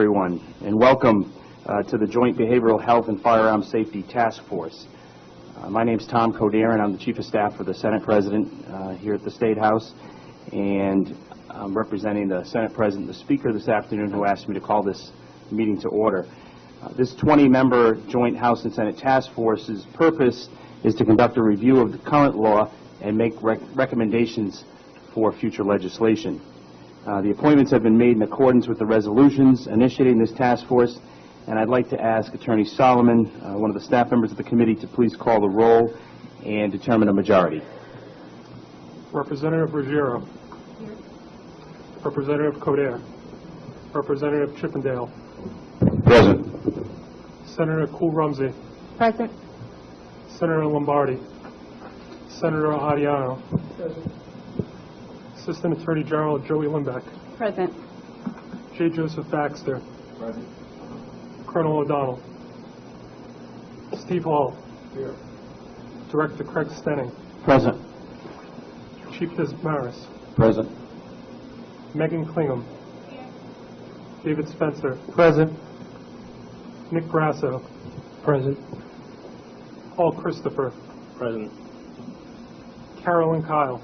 Everyone, and welcome to the Joint Behavioral Health and Firearms Safety Task Force. My name is Tom Coder, and I'm the Chief of Staff for the Senate President here at the State House, and I'm representing the Senate President, the Speaker, this afternoon, who asked me to call this meeting to order. This 20-member Joint House and Senate Task Force's purpose is to conduct a review of the current law and make recommendations for future legislation. The appointments have been made in accordance with the resolutions initiating this task force, and I'd like to ask Attorney Solomon, one of the staff members of the committee, to please call the roll and determine a majority. Representative Ruggiero. Here. Representative Coder. Representative Chippendale. Present. Senator Cool-Rumsey. Present. Senator Lombardi. Senator Adiano. Present. Assistant Attorney General Joey Limbeck. Present. J. Joseph Baxter. Present. Colonel O'Donnell. Steve Hall. Here. Director Craig Stenning. Present. Chief Maris. Present. Megan Klingham. David Spencer. Present. Nick Grasso. Present. Paul Christopher. Present. Carolyn Kyle.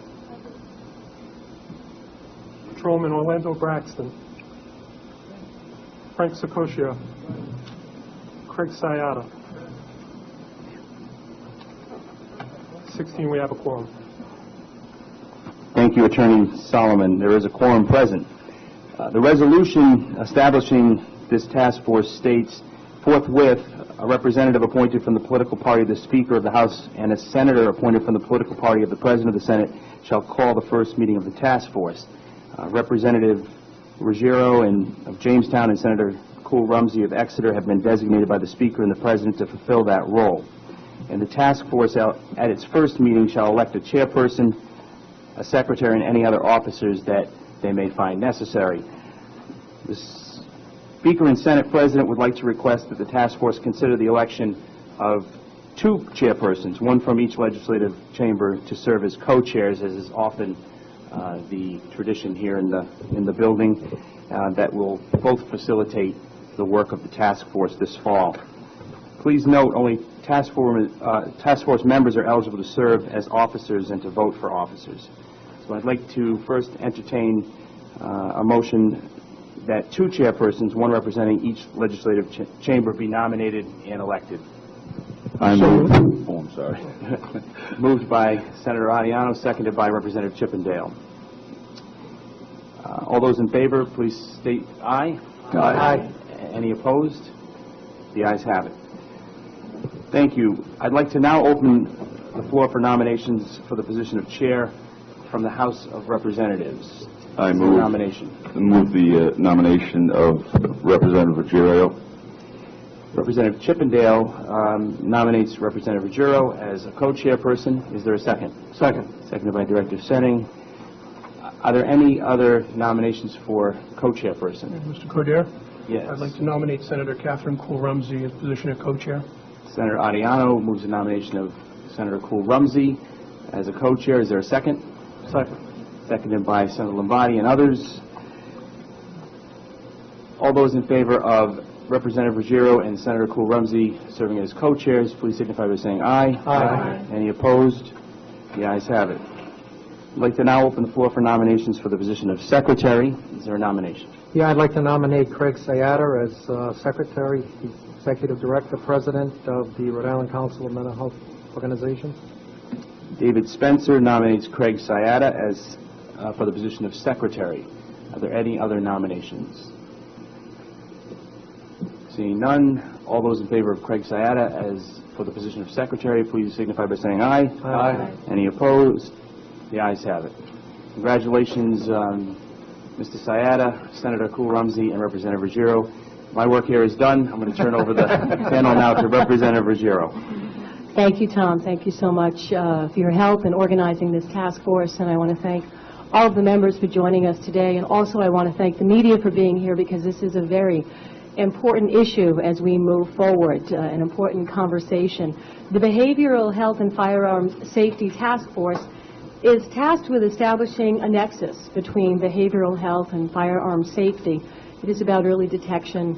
Patrolman Orlando Braxton. Frank Sicoscio. Craig Sayata. 16, we have a quorum. Thank you, Attorney Solomon. There is a quorum present. The resolution establishing this task force states, forthwith, a representative appointed from the political party of the Speaker of the House and a senator appointed from the political party of the President of the Senate shall call the first meeting of the task force. Representative Ruggiero of Jamestown and Senator Cool-Rumsey of Exeter have been designated by the Speaker and the President to fulfill that role. And the task force at its first meeting shall elect a chairperson, a secretary, and any other officers that they may find necessary. The Speaker and Senate President would like to request that the task force consider the election of two chairpersons, one from each legislative chamber, to serve as co-chairs, as is often the tradition here in the building, that will both facilitate the work of the task force this fall. Please note, only task force members are eligible to serve as officers and to vote for officers. So I'd like to first entertain a motion that two chairpersons, one representing each legislative chamber, be nominated and elected. I move. Oh, I'm sorry. Moved by Senator Adiano, seconded by Representative Chippendale. All those in favor, please state aye. Aye. Any opposed? The ayes have it. Thank you. I'd like to now open the floor for nominations for the position of chair from the House of Representatives. I move the nomination of Representative Ruggiero. Representative Chippendale nominates Representative Ruggiero as a co-chairperson. Is there a second? Second. Seconded by Director Stenning. Are there any other nominations for co-chairperson? Mr. Coder? Yes. I'd like to nominate Senator Catherine Cool-Rumsey as position of co-chair. Senator Adiano moves the nomination of Senator Cool-Rumsey as a co-chair. Is there a second? Second. Seconded by Senator Lombardi and others. All those in favor of Representative Ruggiero and Senator Cool-Rumsey serving as co-chairs, please signify by saying aye. Aye. Any opposed? The ayes have it. I'd like to now open the floor for nominations for the position of secretary. Is there a nomination? Yeah, I'd like to nominate Craig Sayata as secretary, executive director, president of the Rhode Island Council of Mental Health Organizations. David Spencer nominates Craig Sayata as for the position of secretary. Are there any other nominations? Seeing none, all those in favor of Craig Sayata as for the position of secretary, please signify by saying aye. Aye. Any opposed? The ayes have it. Congratulations, Mr. Sayata, Senator Cool-Rumsey, and Representative Ruggiero. My work here is done. I'm going to turn over the panel now to Representative Ruggiero. Thank you, Tom. Thank you so much for your help in organizing this task force, and I want to thank all of the members for joining us today, and also I want to thank the media for being here, because this is a very important issue as we move forward, an important conversation. The Behavioral Health and Firearms Safety Task Force is tasked with establishing a nexus between behavioral health and firearm safety It is about early detection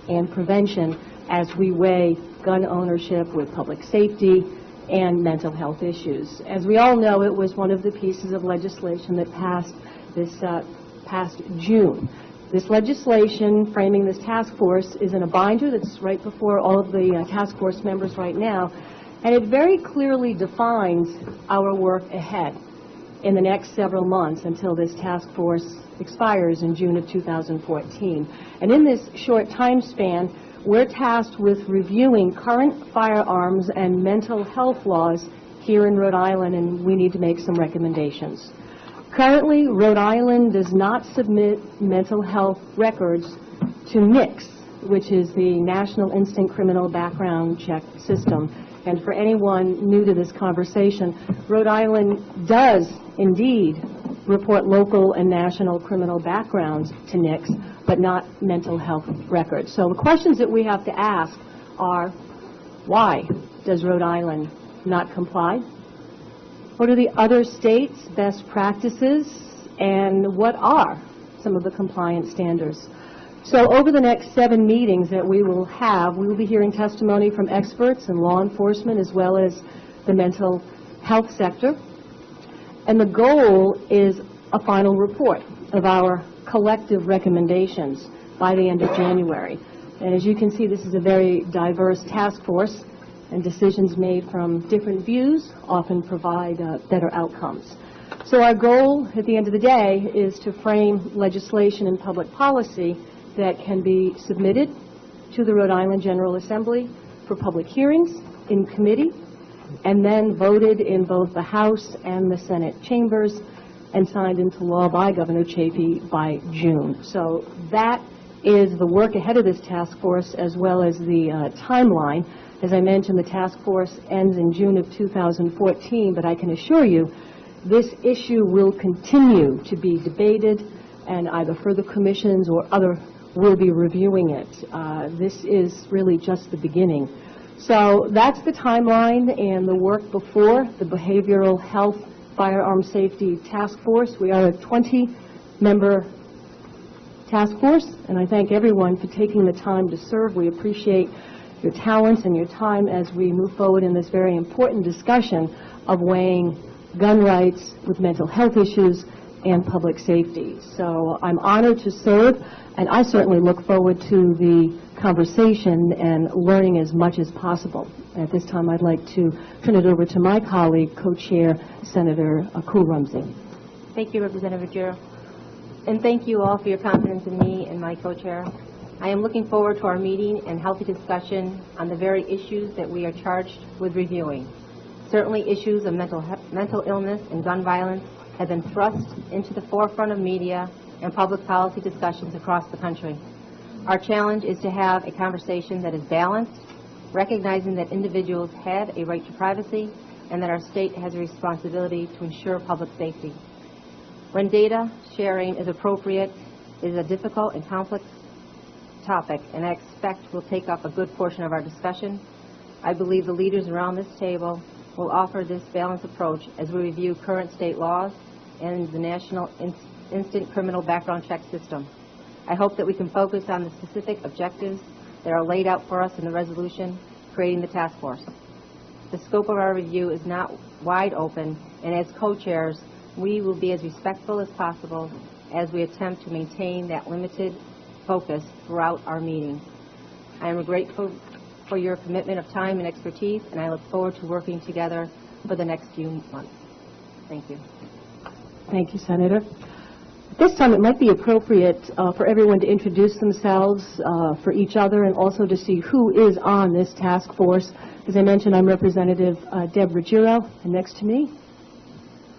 and prevention as we weigh gun ownership with public safety and mental health issues. As we all know, it was one of the pieces of legislation that passed this past June. This legislation framing this task force is in a binder that's right before all of the task force members right now, and it very clearly defines our work ahead in the next several months until this task force expires in June of 2014. And in this short time span, we're tasked with reviewing current firearms and mental health laws here in Rhode Island, and we need to make some recommendations. Currently, Rhode Island does not submit mental health records to NICS, which is the National Instant Criminal Background Check System. And for anyone new to this conversation, Rhode Island does indeed report local and national criminal backgrounds to NICS, but not mental health records. So the questions that we have to ask are, why does Rhode Island not comply? What are the other states' best practices, and what are some of the compliance standards? So over the next 7 meetings that we will have, we will be hearing testimony from experts in law enforcement as well as the mental health sector. And the goal is a final report of our collective recommendations by the end of January. And as you can see, this is a very diverse task force, and decisions made from different views often provide better outcomes. So our goal at the end of the day is to frame legislation and public policy that can be submitted to the Rhode Island General Assembly for public hearings in committee, and then voted in both the House and the Senate chambers and signed into law by Governor Chafee by June. So that is the work ahead of this task force, as well as the timeline. As I mentioned, the task force ends in June of 2014, but I can assure you this issue will continue to be debated, and either further commissions or other will be reviewing it. This is really just the beginning. So that's the timeline and the work before the Behavioral Health Firearm Safety Task Force. We are a 20-member task force, and I thank everyone for taking the time to serve. We appreciate your talents and your time as we move forward in this very important discussion of weighing gun rights with mental health issues and public safety. So I'm honored to serve, and I certainly look forward to the conversation and learning as much as possible. At this time, I'd like to turn it over to my colleague, co-chair Senator Cool-Rumsey. Thank you, Representative Ruggiero. And thank you all for your confidence in me and my co-chair. I am looking forward to our meeting and healthy discussion on the very issues that we are charged with reviewing. Certainly issues of mental illness and gun violence have been thrust into the forefront of media and public policy discussions across the country. Our challenge is to have a conversation that is balanced, recognizing that individuals have a right to privacy and that our state has a responsibility to ensure public safety. When data sharing is appropriate, it is a difficult and complex topic, and I expect will take up a good portion of our discussion. I believe the leaders around this table will offer this balanced approach as we review current state laws and the National Instant Criminal Background Check System. I hope that we can focus on the specific objectives that are laid out for us in the resolution creating the task force. The scope of our review is not wide open, and as co-chairs, we will be as respectful as possible as we attempt to maintain that limited focus throughout our meetings. I am grateful for your commitment of time and expertise, and I look forward to working together for the next few months. Thank you. Thank you, Senator. At this time, it might be appropriate for everyone to introduce themselves for each other and also to see who is on this task force. As I mentioned, I'm Representative Deb Ruggiero, and next to me,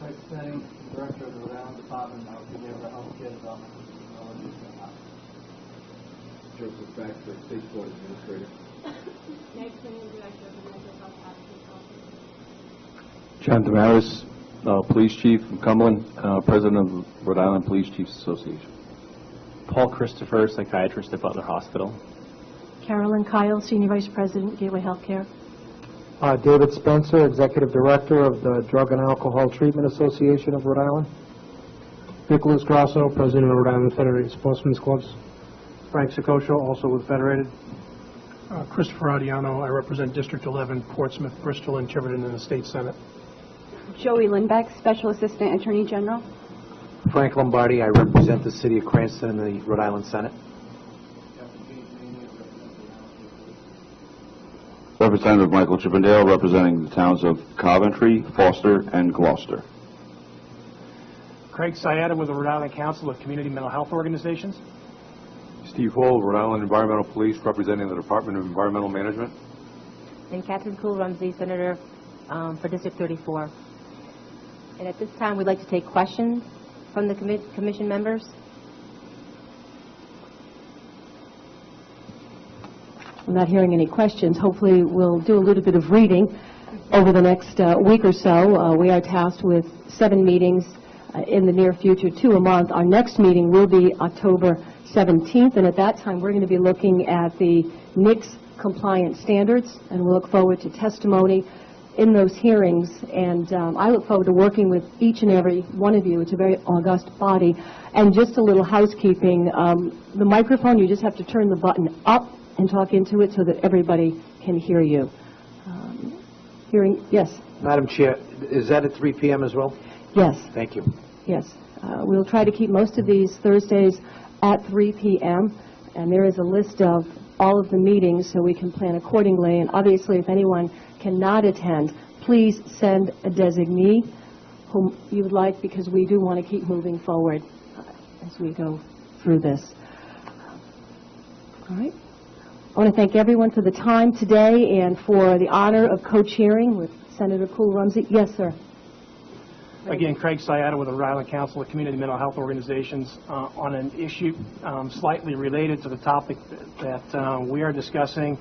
Craig Spenny, Director of the Rhode Island Department of Behavioral Health Care Development. Joseph Baxter, State Board Administrator. next to me, Director of the Mental Health Advocacy Office. John Damaris, Police Chief from Cumberland, President of the Rhode Island Police Chiefs Association. Paul Christopher, psychiatrist at Butler Hospital. Carolyn Kyle, Senior Vice President, Gateway Healthcare. David Spencer, Executive Director of the Drug and Alcohol Treatment Association of Rhode Island. Nicholas Grasso, President of Rhode Island Federated Sportsmen's Clubs. Frank Secocio, also with Federated. Christopher Adiano, I represent District 11, Portsmouth, Bristol, and Tiverton in the State Senate. Joey Lindbeck, Special Assistant Attorney General. Frank Lombardi, I represent the City of Cranston in the Rhode Island Senate. Representative Michael Chippendale, representing the towns of Coventry, Foster, and Gloucester. Craig Syeda with the Rhode Island Council of Community Mental Health Organizations. Steve Hall, Rhode Island Environmental Police, representing the Department of Environmental Management. And Catherine Cool-Rumsey, Senator for District 34. And at this time, we'd like to take questions from the commission members. I'm not hearing any questions. Hopefully, we'll do a little bit of reading over the next week or so. We are tasked with 7 meetings in the near future, 2 a month. Our next meeting will be October 17th, and at that time, we're going to be looking at the NICS compliance standards, and we'll look forward to testimony in those hearings. And I look forward to working with each and every one of you. It's a very august body. And just a little housekeeping, the microphone, you just have to turn the button up and talk into it so that everybody can hear you. Yes? Madam Chair, is that at 3 p.m. as well? Yes. Thank you. Yes. We'll try to keep most of these Thursdays at 3 p.m., and there is a list of all of the meetings so we can plan accordingly. And obviously, if anyone cannot attend, please send a designee whom you would like, because we do want to keep moving forward as we go through this. All right. I want to thank everyone for the time today and for the honor of co-chairing with Senator Cool-Rumsey. Yes, sir. Again, Craig Syeda with the Rhode Island Council of Community Mental Health Organizations on an issue slightly related to the topic that we are discussing.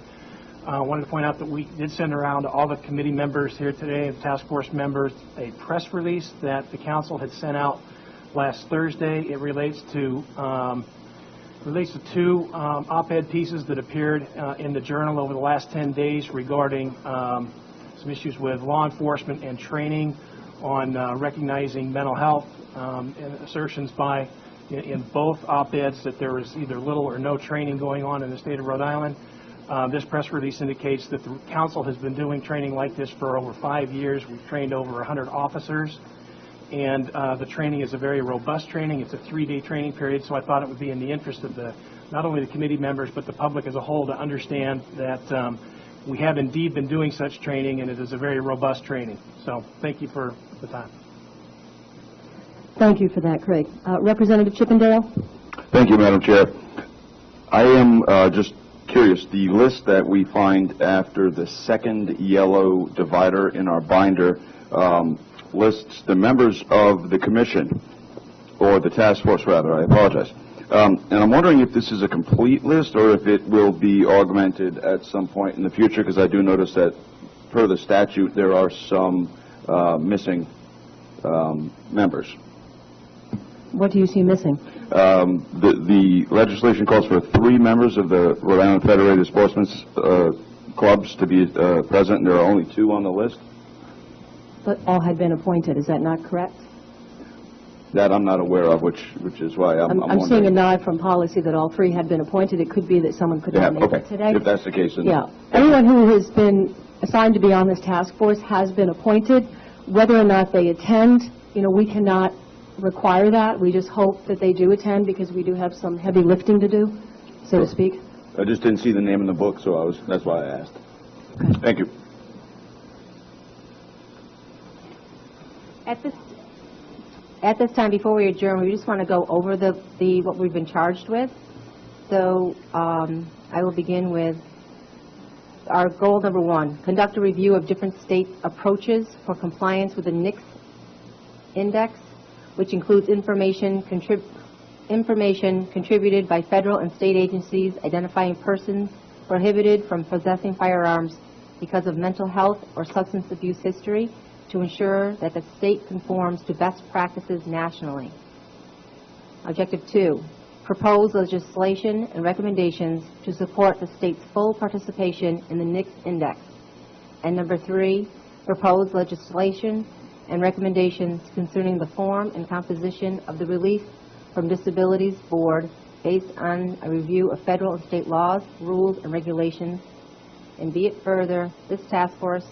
I wanted to point out that we did send around to all the committee members here today, the task force members, a press release that the council had sent out last Thursday. It relates to 2 op-ed pieces that appeared in the Journal over the last 10 days regarding some issues with law enforcement and training on recognizing mental health, and assertions by in both op-eds that there was either little or no training going on in the state of Rhode Island. This press release indicates that the council has been doing training like this for over 5 years. We've trained over 100 officers, and the training is a very robust training. It's a 3-day training period, so I thought it would be in the interest of not only the committee members but the public as a whole to understand that we have indeed been doing such training, and it is a very robust training. So thank you for the time. Thank you for that, Craig. Representative Chippendale? Thank you, Madam Chair. I am just curious, the list that we find after the second yellow divider in our binder lists the members of the commission, or the task force rather, I apologize. And I'm wondering if this is a complete list or if it will be augmented at some point in the future, because I do notice that per the statute there are some missing members. What do you see missing? The legislation calls for 3 members of the Rhode Island Federated Sportsmen's Clubs to be present, and there are only 2 on the list. But all had been appointed. Is that not correct? That I'm not aware of, which is why I'm I'm seeing a nod from policy that all 3 had been appointed. It could be that someone could not make it today. If that's the case, then yeah. Anyone who has been assigned to be on this task force has been appointed. Whether or not they attend, we cannot require that. We just hope that they do attend, because we do have some heavy lifting to do, so to speak. I just didn't see the name in the book, so that's why I asked. Okay. Thank you. At this time, before we adjourn, we just want to go over what we've been charged with. So I will begin with our goal number 1: conduct a review of different state approaches for compliance with the NICS index, which includes information contributed by federal and state agencies identifying persons prohibited from possessing firearms because of mental health or substance abuse history, to ensure that the state conforms to best practices nationally. Objective 2, propose legislation and recommendations to support the state's full participation in the NICS index. And number 3, propose legislation and recommendations concerning the form and composition of the Relief from Disabilities Board based on a review of federal and state laws, rules, and regulations. And be it further, this task force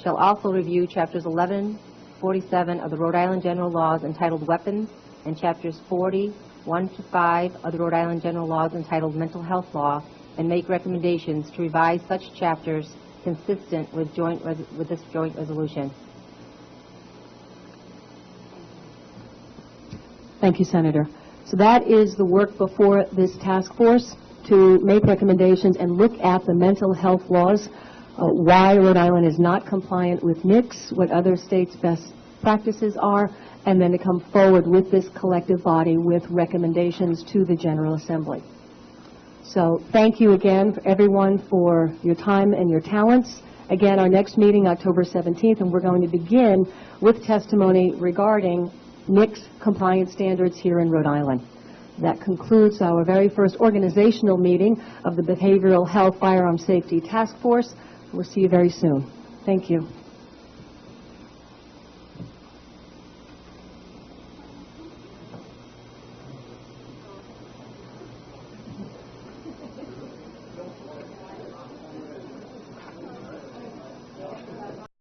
shall also review Chapters 1147 of the Rhode Island General Laws entitled Weapons and Chapters 40(1) to 5 of the Rhode Island General Laws entitled Mental Health Law, and make recommendations to revise such chapters consistent with this joint resolution. Thank you, Senator. So that is the work before this task force, to make recommendations and look at the mental health laws, why Rhode Island is not compliant with NICS, what other states' best practices are, and then to come forward with this collective body with recommendations to the General Assembly. So thank you again, everyone, for your time and your talents. Again, our next meeting, October 17th, and we're going to begin with testimony regarding NICS compliance standards here in Rhode Island. That concludes our very first organizational meeting of the Behavioral Health Firearm Safety Task Force. We'll see you very soon. Thank you.